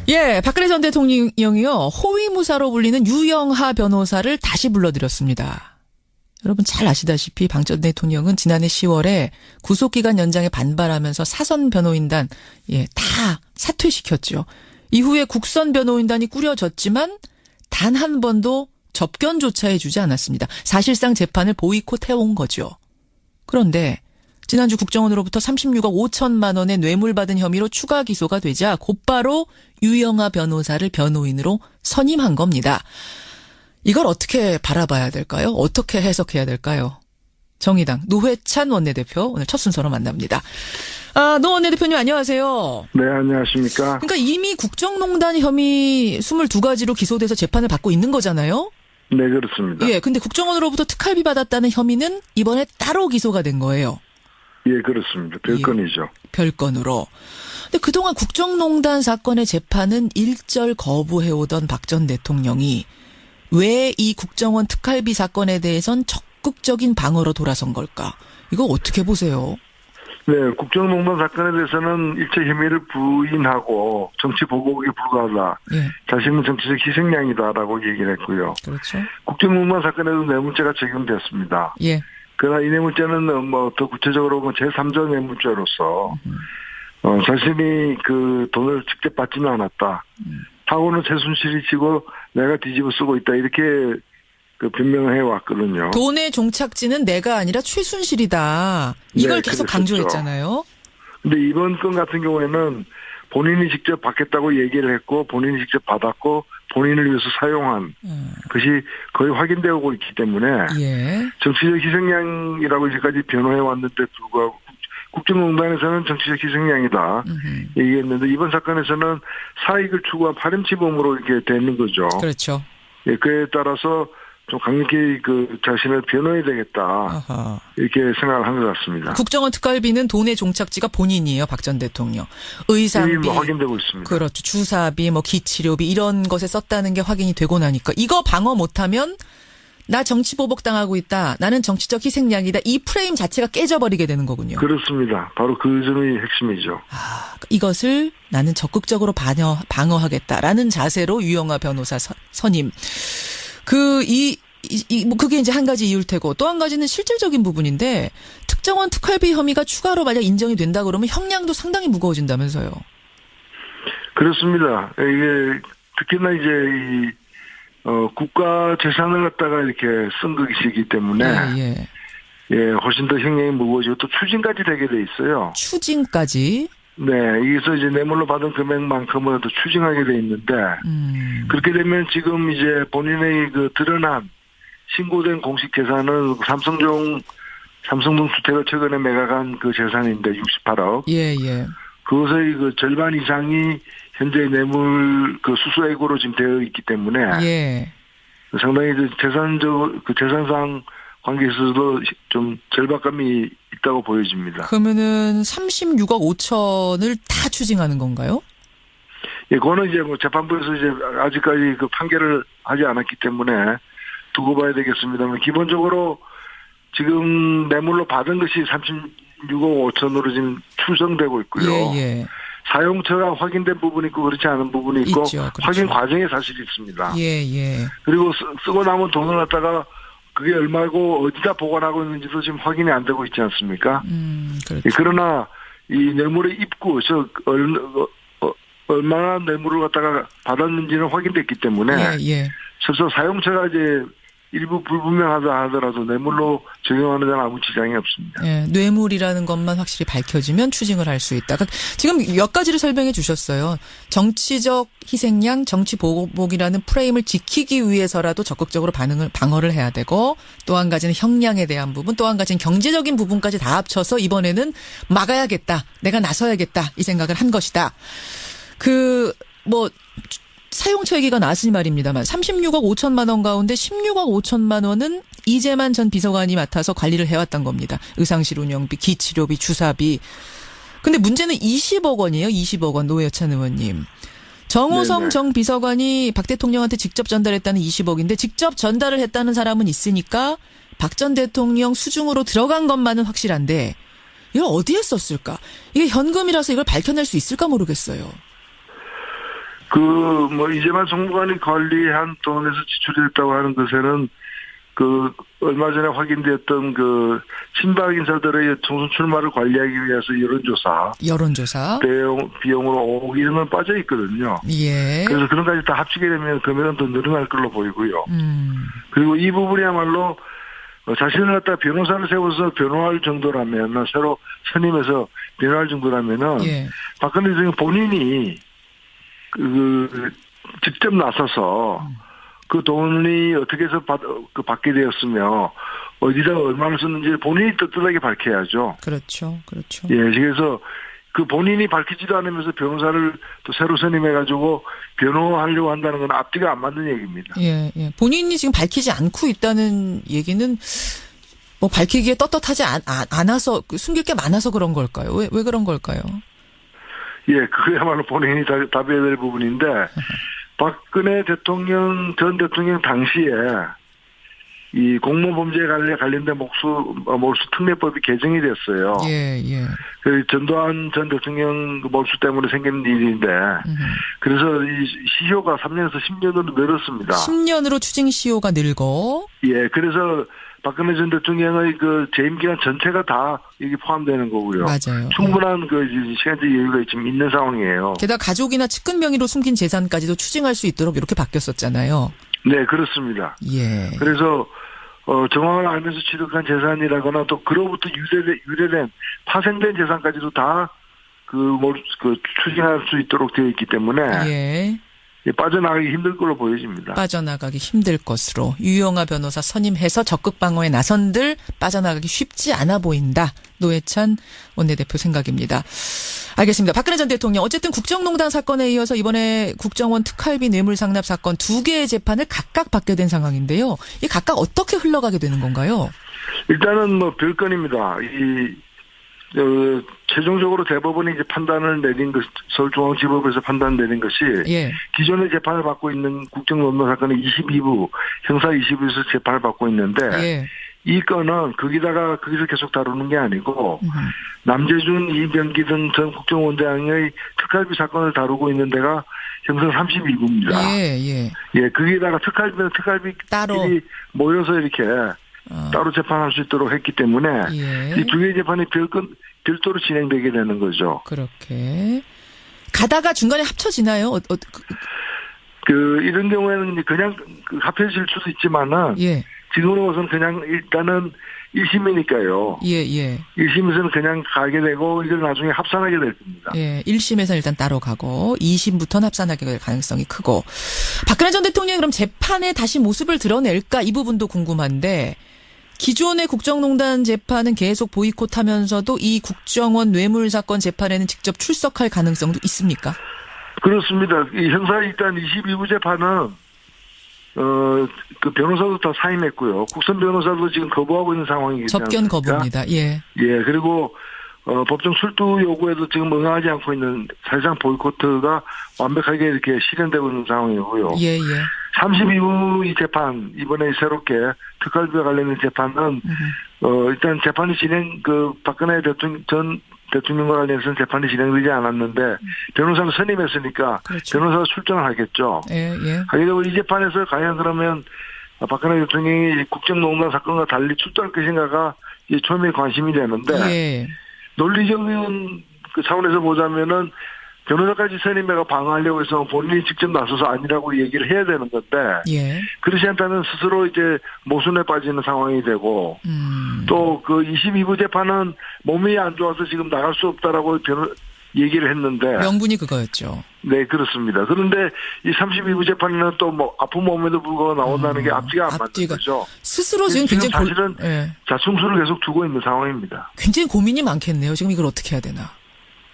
예, 박근혜 전 대통령이요, 호위무사로 불리는 유영하 변호사를 다시 불러들였습니다. 여러분 잘 아시다시피 박 전 대통령은 지난해 10월에 구속기간 연장에 반발하면서 사선 변호인단, 다 사퇴시켰죠. 이후에 국선 변호인단이 꾸려졌지만 단 한 번도 접견조차 해주지 않았습니다. 사실상 재판을 보이콧해온 거죠. 그런데 지난주 국정원으로부터 36억 5천만 원의 뇌물 받은 혐의로 추가 기소가 되자 곧바로 유영하 변호사를 변호인으로 선임한 겁니다. 이걸 어떻게 바라봐야 될까요? 어떻게 해석해야 될까요? 정의당 노회찬 원내대표 오늘 첫 순서로 만납니다. 노 원내대표님 안녕하세요. 네, 안녕하십니까. 그러니까 이미 국정농단 혐의 22가지로 기소돼서 재판을 받고 있는 거잖아요? 네, 그렇습니다. 예, 근데 국정원으로부터 특활비 받았다는 혐의는 이번에 따로 기소가 된 거예요. 예, 그렇습니다. 별건이죠. 예, 별건으로. 근데 그동안 국정농단 사건의 재판은 일절 거부해오던 박 전 대통령이 왜 이 국정원 특활비 사건에 대해선 적극적인 방어로 돌아선 걸까? 이거 어떻게 보세요? 네, 국정농단 사건에 대해서는 일체 혐의를 부인하고 정치 보복에 불과하다. 예. 자신은 정치적 희생양이다라고 얘기를 했고요. 그렇죠. 국정농단 사건에도 뇌물죄가 적용됐습니다. 예. 그러나 이 뇌물죄는 더 구체적으로 제3자 뇌물죄로서 자신이 그 돈을 직접 받지는 않았다. 사고는 최순실이 치고 내가 뒤집어 쓰고 있다. 이렇게 그 변명을 해왔거든요. 돈의 종착지는 내가 아니라 최순실이다. 이걸 네, 계속 강조했잖아요. 근데 이번 건 같은 경우에는 본인이 직접 받겠다고 얘기를 했고 본인이 직접 받았고 본인을 위해서 사용한 것이 거의 확인되고 있기 때문에 예. 정치적 희생양이라고 이제까지 변호해 왔는데 불구하고 국정농단에서는 정치적 희생양이다 얘기했는데 이번 사건에서는 사익을 추구한 파렴치범으로 이렇게 되는 거죠. 그렇죠. 예, 그에 따라서 좀 강력히 그 자신을 변호해야 되겠다. 아하. 이렇게 생각을 한 것 같습니다. 국정원 특활비는 돈의 종착지가 본인이에요, 박 전 대통령. 의상비 확인되고 있습니다. 그렇죠. 주사비, 기치료비 이런 것에 썼다는 게 확인이 되고 나니까 이거 방어 못하면 나 정치 보복 당하고 있다. 나는 정치적 희생양이다. 이 프레임 자체가 깨져버리게 되는 거군요. 그렇습니다. 바로 그 점이 핵심이죠. 이것을 나는 적극적으로 방어하겠다라는 자세로 유영하 변호사 선임. 그게 이제 한 가지 이유일 테고 또 한 가지는 실질적인 부분인데 특정원 특활비 혐의가 추가로 만약 인정이 된다 그러면 형량도 상당히 무거워진다면서요. 그렇습니다. 이게 특히나 이제 국가 재산을 갖다가 이렇게 쓴 것이기 때문에 훨씬 더 형량이 무거워지고 또 추징까지 되게 돼 있어요. 추징까지? 네, 여기서 이제 뇌물로 받은 금액만큼은 또 추징하게 돼 있는데, 그렇게 되면 지금 이제 본인의 그 드러난 신고된 공식 재산은 삼성동 주택을 최근에 매각한 그 재산인데 68억. 예. 그것의 그 절반 이상이 현재 뇌물 그 수수액으로 지금 되어 있기 때문에, 상당히 재산상 관계에서도 좀 절박감이 있다고 보여집니다. 그러면은 36억 5천을 다 추징하는 건가요? 예, 그거는 이제 재판부에서 이제 아직까지 그 판결을 하지 않았기 때문에 두고 봐야 되겠습니다만 기본적으로 지금 뇌물로 받은 것이 36억 5천으로 지금 추정되고 있고요. 예. 사용처가 확인된 부분이 있고 그렇지 않은 부분이 있고 있죠, 그렇죠. 확인 과정에 사실이 있습니다. 예. 그리고 쓰고 남은 돈을 갖다가 그게 얼마고 어디다 보관하고 있는지도 지금 확인이 안 되고 있지 않습니까? 그렇죠. 그러나 이 뇌물의 입구, 얼마나 뇌물을 갖다가 받았는지는 확인됐기 때문에 실제 사용처가 이제 일부 불분명하다 하더라도 뇌물로 적용하는 데는 아무 지장이 없습니다. 뇌물이라는 것만 확실히 밝혀지면 추징을 할 수 있다. 지금 몇 가지를 설명해 주셨어요. 정치적 희생양, 정치 보복이라는 프레임을 지키기 위해서라도 적극적으로 방어를 해야 되고 또 한 가지는 형량에 대한 부분, 또 한 가지는 경제적인 부분까지 다 합쳐서 이번에는 막아야겠다. 내가 나서야겠다. 이 생각을 한 것이다. 사용처 얘기가 나왔으니 말입니다만 36억 5천만 원 가운데 16억 5천만 원은 이재만 전 비서관이 맡아서 관리를 해왔던 겁니다. 의상실 운영비, 기치료비, 주사비. 근데 문제는 20억 원이에요. 20억 원 노회찬 의원님. 정호성 정 비서관이 박 대통령한테 직접 전달했다는 20억인데 직접 전달을 했다는 사람은 있으니까 박 전 대통령 수중으로 들어간 것만은 확실한데 이걸 어디에 썼을까? 이게 현금이라서 이걸 밝혀낼 수 있을까 모르겠어요. 이재만 총무관이 관리한 돈에서 지출됐다고 하는 것에는 얼마 전에 확인되었던 친박 인사들의 총선 출마를 관리하기 위해서 여론조사. 비용으로 5억 이런 건 빠져 있거든요. 예. 그래서 그런 까지 다 합치게 되면 금액은 더 늘어날 걸로 보이고요. 그리고 이 부분이야말로 자신을 갖다 변호사를 세워서 변호할 정도라면, 새로 선임해서 변호할 정도라면은, 예. 박근혜 대통령 본인이 직접 나서서 그 돈이 어떻게 해서 받게 되었으며 어디다 얼마나 썼는지 본인이 떳떳하게 밝혀야죠. 그렇죠. 예, 그래서 본인이 밝히지도 않으면서 변호사를 또 새로 선임해가지고 변호하려고 한다는 건 앞뒤가 안 맞는 얘기입니다. 예. 본인이 지금 밝히지 않고 있다는 얘기는 밝히기에 떳떳하지 않아서 숨길 게 많아서 그런 걸까요? 왜 그런 걸까요? 예, 그야말로 본인이 답해야 될 부분인데. 박근혜 전 대통령 당시에 이 공모범죄에 관련된 몰수 특례법이 개정이 됐어요. 예. 전두환 전 대통령 몰수 때문에 생긴 일인데, 그래서 이 시효가 3년에서 10년으로 늘었습니다. 10년으로 추징 시효가 늘고. 예, 그래서 박근혜 전 대통령의 재임 기간 전체가 다 여기 포함되는 거고요. 맞아요. 충분한 시간적 여유가 지금 있는 상황이에요. 게다가 가족이나 측근 명의로 숨긴 재산까지도 추징할 수 있도록 이렇게 바뀌었었잖아요. 네, 그렇습니다. 예. 그래서 정황을 알면서 취득한 재산이라거나 또 그로부터 유래된 파생된 재산까지도 다 추징할 수 있도록 되어 있기 때문에. 예. 빠져나가기 힘들 걸로 보여집니다. 빠져나가기 힘들 것으로 유영하 변호사 선임해서 적극 방어에 나선들 빠져나가기 쉽지 않아 보인다. 노회찬 원내대표 생각입니다. 알겠습니다. 박근혜 전 대통령 어쨌든 국정농단 사건에 이어서 이번에 국정원 특활비 뇌물상납 사건 2개의 재판을 각각 받게 된 상황인데요. 이 각각 어떻게 흘러가게 되는 건가요? 일단은 별건입니다. 최종적으로 대법원이 이제 판단을 내린 서울중앙지법에서 판단 내린 것이, 예. 기존의 재판을 받고 있는 국정농단 사건의 22부, 형사 22부에서 재판을 받고 있는데, 예. 이 건은 거기서 계속 다루는 게 아니고, 남재준, 이병기 등 전 국정원장의 특활비 사건을 다루고 있는 데가 형사 32부입니다. 예, 거기다가 특활비끼리 따로 모여서 이렇게 따로 재판할 수 있도록 했기 때문에, 이 2개의 재판이 별도로 진행되게 되는 거죠. 그렇게. 가다가 중간에 합쳐지나요? 이런 경우에는 그냥 합해질 수도 있지만은, 예. 지금으로서는 그냥 일단은 1심이니까요. 예. 1심에서는 그냥 가게 되고, 이걸 나중에 합산하게 될 겁니다. 예, 1심에서 일단 따로 가고, 2심부터는 합산하게 될 가능성이 크고. 박근혜 전 대통령이 그럼 재판에 다시 모습을 드러낼까? 이 부분도 궁금한데, 기존의 국정농단 재판은 계속 보이콧하면서도 이 국정원 뇌물 사건 재판에는 직접 출석할 가능성도 있습니까? 그렇습니다. 이 형사 일단 22부 재판은 변호사도 다 사임했고요. 국선 변호사도 지금 거부하고 있는 상황이기 때문에. 접견 거부입니다. 예. 예, 그리고 법정 출두 요구에도 지금 응하지 않고 있는 사실상 보이콧가 완벽하게 이렇게 실현되고 있는 상황이고요. 예. 32부 이 재판, 이번에 새롭게 특활비와 관련된 재판은, 일단 재판이 박근혜 전 대통령과 관련해서는 재판이 진행되지 않았는데, 변호사를 선임했으니까, 그렇죠. 변호사가 출정을 하겠죠. 예. 하게 되고 이 재판에서 과연 그러면 박근혜 대통령이 국정농단 사건과 달리 출두할 것인가가 처음에 관심이 되는데, 예. 논리적인 차원에서 보자면은, 변호사까지 선임해가 방어하려고 해서 본인이 직접 나서서 아니라고 얘기를 해야 되는 건데, 예. 그렇지 않다면 스스로 이제 모순에 빠지는 상황이 되고, 또 22부 재판은 몸이 안 좋아서 지금 나갈 수 없다라고 얘기를 했는데. 명분이 그거였죠. 네, 그렇습니다. 그런데 이 32부 재판에는 또 아픈 몸에도 불구하고 나온다는 게 앞뒤가 안 맞는 거죠. 스스로 지금 굉장히 사실은 자충수를 계속 두고 있는 상황입니다. 굉장히 고민이 많겠네요. 지금 이걸 어떻게 해야 되나.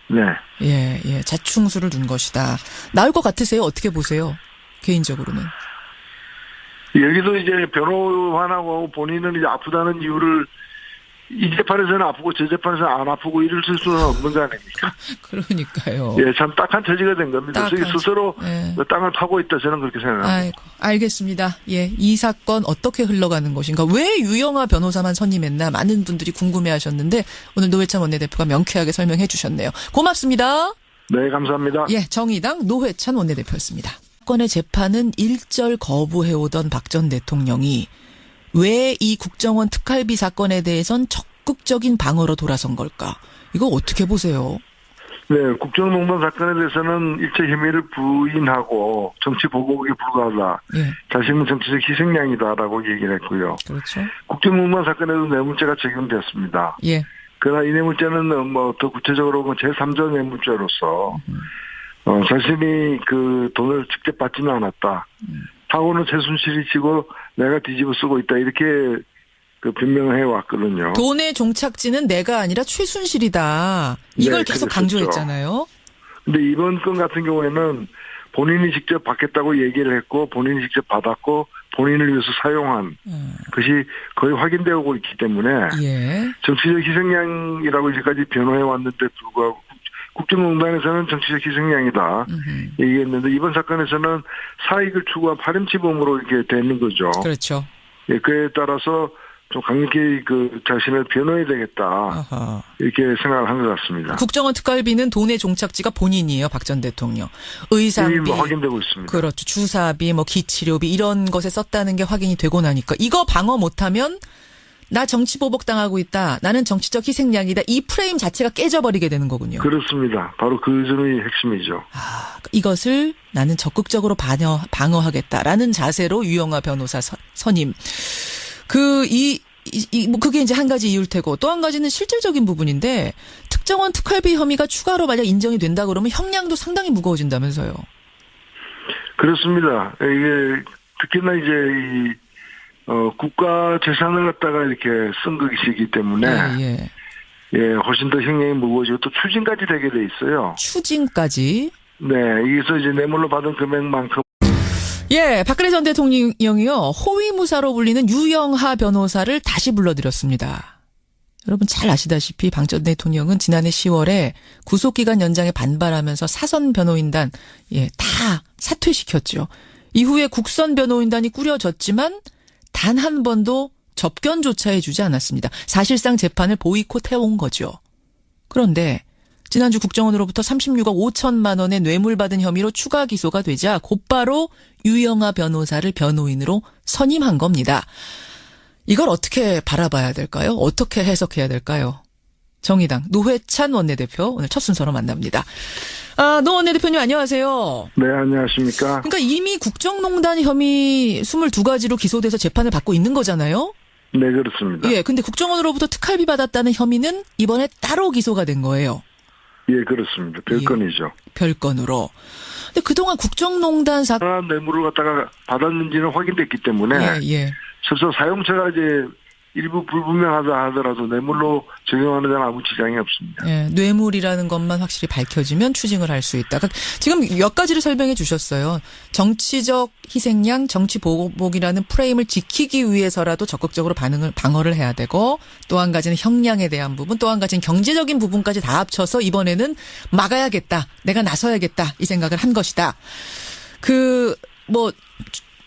네. 예. 자충수를 둔 것이다. 나을 것 같으세요? 어떻게 보세요? 개인적으로는. 여기도 이제 변호환하고 본인은 이제 아프다는 이유를 이 재판에서는 아프고 저 재판에서는 안 아프고 이럴 수는 없는 거 아닙니까? 그러니까요. 예, 참 딱한 처지가 된 겁니다. 스스로 땅을 파고 있다 저는 그렇게 생각합니다. 아이고, 알겠습니다. 예, 이 사건 어떻게 흘러가는 것인가? 왜 유영하 변호사만 선임했나? 많은 분들이 궁금해하셨는데 오늘 노회찬 원내대표가 명쾌하게 설명해 주셨네요. 고맙습니다. 네, 감사합니다. 예, 정의당 노회찬 원내대표였습니다. 사건의 재판은 일절 거부해오던 박 전 대통령이 왜 이 국정원 특활비 사건에 대해선 적극적인 방어로 돌아선 걸까? 이거 어떻게 보세요? 네, 국정농단 사건에 대해서는 일체 혐의를 부인하고 정치 보복에 불과하다. 예. 자신은 정치적 희생양이다라고 얘기를 했고요. 그렇죠. 국정농단 사건에도 뇌물죄가 적용됐습니다. 예. 그러나 이 뇌물죄는 더 구체적으로 제3자 뇌물죄로서 자신이 그 돈을 직접 받지는 않았다. 사고는 최순실이 치고 내가 뒤집어 쓰고 있다. 이렇게 그 변명을 해왔거든요. 돈의 종착지는 내가 아니라 최순실이다. 이걸 네, 계속 그랬었죠. 강조했잖아요. 근데 이번 건 같은 경우에는 본인이 직접 받겠다고 얘기를 했고 본인이 직접 받았고 본인을 위해서 사용한 것이 거의 확인되고 있기 때문에 예. 정치적 희생양이라고 이제까지 변호해 왔는데 불구하고 국정농단에서는 정치적 희생양이다 얘기했는데 이번 사건에서는 사익을 추구한 파렴치범으로 이렇게 되는 거죠. 그렇죠. 예, 그에 따라서 좀 강력히 그 자신을 변호해야 되겠다. 아하. 이렇게 생각을 한 것 같습니다. 국정원 특활비는 돈의 종착지가 본인이에요. 박 전 대통령. 의상비. 확인되고 있습니다. 그렇죠. 주사비, 기치료비 이런 것에 썼다는 게 확인이 되고 나니까 이거 방어 못하면 나 정치 보복 당하고 있다. 나는 정치적 희생양이다. 이 프레임 자체가 깨져버리게 되는 거군요. 그렇습니다. 바로 그 점이 핵심이죠. 이것을 나는 적극적으로 방어하겠다라는 자세로 유영하 변호사 선임. 그게 이제 한 가지 이유일 테고 또 한 가지는 실질적인 부분인데 특정원 특활비 혐의가 추가로 만약 인정이 된다 그러면 형량도 상당히 무거워진다면서요. 그렇습니다. 이게 특히나 이제 국가 재산을 갖다가 이렇게 쓴 것이기 때문에 예, 훨씬 더 형량이 무거워지고 또 추징까지 되게 돼 있어요. 추징까지? 네, 여기서 이제 뇌물로 받은 금액만큼. 예, 박근혜 전 대통령이요, 호위무사로 불리는 유영하 변호사를 다시 불러들였습니다. 여러분 잘 아시다시피 박 전 대통령은 지난해 10월에 구속기간 연장에 반발하면서 사선 변호인단, 다 사퇴시켰죠. 이후에 국선 변호인단이 꾸려졌지만 단 한 번도 접견조차 해주지 않았습니다. 사실상 재판을 보이콧해온 거죠. 그런데 지난주 국정원으로부터 36억 5천만 원의 뇌물 받은 혐의로 추가 기소가 되자 곧바로 유영하 변호사를 변호인으로 선임한 겁니다. 이걸 어떻게 바라봐야 될까요? 어떻게 해석해야 될까요? 정의당 노회찬 원내대표 오늘 첫 순서로 만납니다. 노 원내대표님 안녕하세요. 네, 안녕하십니까. 그러니까 이미 국정농단 혐의 22가지로 기소돼서 재판을 받고 있는 거잖아요? 네, 그렇습니다. 예, 근데 국정원으로부터 특활비 받았다는 혐의는 이번에 따로 기소가 된 거예요. 예, 그렇습니다. 별건이죠. 별건으로. 근데 그동안 국정농단 사건 뇌물을 갖다가 받았는지는 확인됐기 때문에 실제 사용처가 이제 일부 불분명하다 하더라도 뇌물로 적용하는 데는 아무 지장이 없습니다. 예, 뇌물이라는 것만 확실히 밝혀지면 추징을 할 수 있다. 지금 몇 가지를 설명해 주셨어요. 정치적 희생양, 정치 보복이라는 프레임을 지키기 위해서라도 적극적으로 방어를 해야 되고 또 한 가지는 형량에 대한 부분, 또 한 가지는 경제적인 부분까지 다 합쳐서 이번에는 막아야겠다. 내가 나서야겠다. 이 생각을 한 것이다.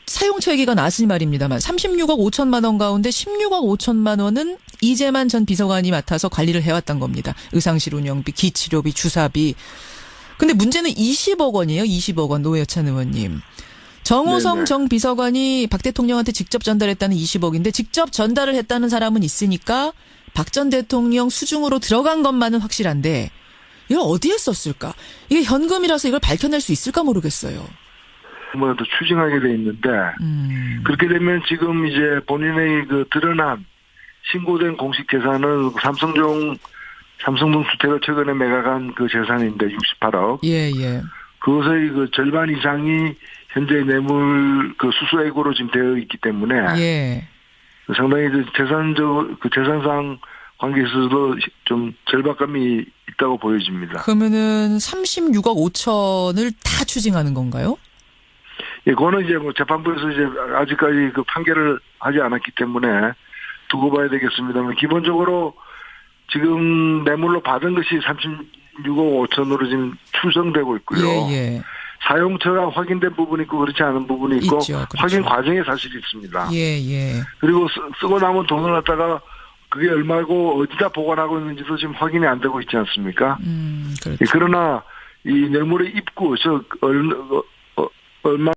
사용처 얘기가 나왔으니 말입니다만 36억 5천만 원 가운데 16억 5천만 원은 이재만 전 비서관이 맡아서 관리를 해왔던 겁니다. 의상실 운영비, 기치료비, 주사비. 근데 문제는 20억 원이에요. 20억 원 노회찬 의원님. 정호성 네네. 정 비서관이 박 대통령한테 직접 전달했다는 20억인데 직접 전달을 했다는 사람은 있으니까 박 전 대통령 수중으로 들어간 것만은 확실한데 이걸 어디에 썼을까? 이게 현금이라서 이걸 밝혀낼 수 있을까 모르겠어요. 더 추징하게 돼 있는데 그렇게 되면 지금 이제 본인의 그 드러난 신고된 공식 재산은 삼성동 주택을 최근에 매각한 그 재산인데 68억. 예. 그것의 그 절반 이상이 현재 뇌물 그 수수액으로 지금 되어 있기 때문에 상당히 그 재산상 관계에서도 좀 절박감이 있다고 보여집니다. 그러면은 36억 5천을 다 추징하는 건가요? 예, 그거는 이제 재판부에서 이제 아직까지 그 판결을 하지 않았기 때문에 두고 봐야 되겠습니다만 기본적으로 지금 뇌물로 받은 것이 36억 5천으로 지금 추정되고 있고요. 사용처가 확인된 부분이 있고 그렇지 않은 부분이 있고 있죠, 그렇죠. 확인 과정에 사실이 있습니다. 그리고 쓰고 남은 돈을 갖다가 그게 얼마고 어디다 보관하고 있는지도 지금 확인이 안 되고 있지 않습니까? 그렇죠. 예, 그러나 이 뇌물의 입구,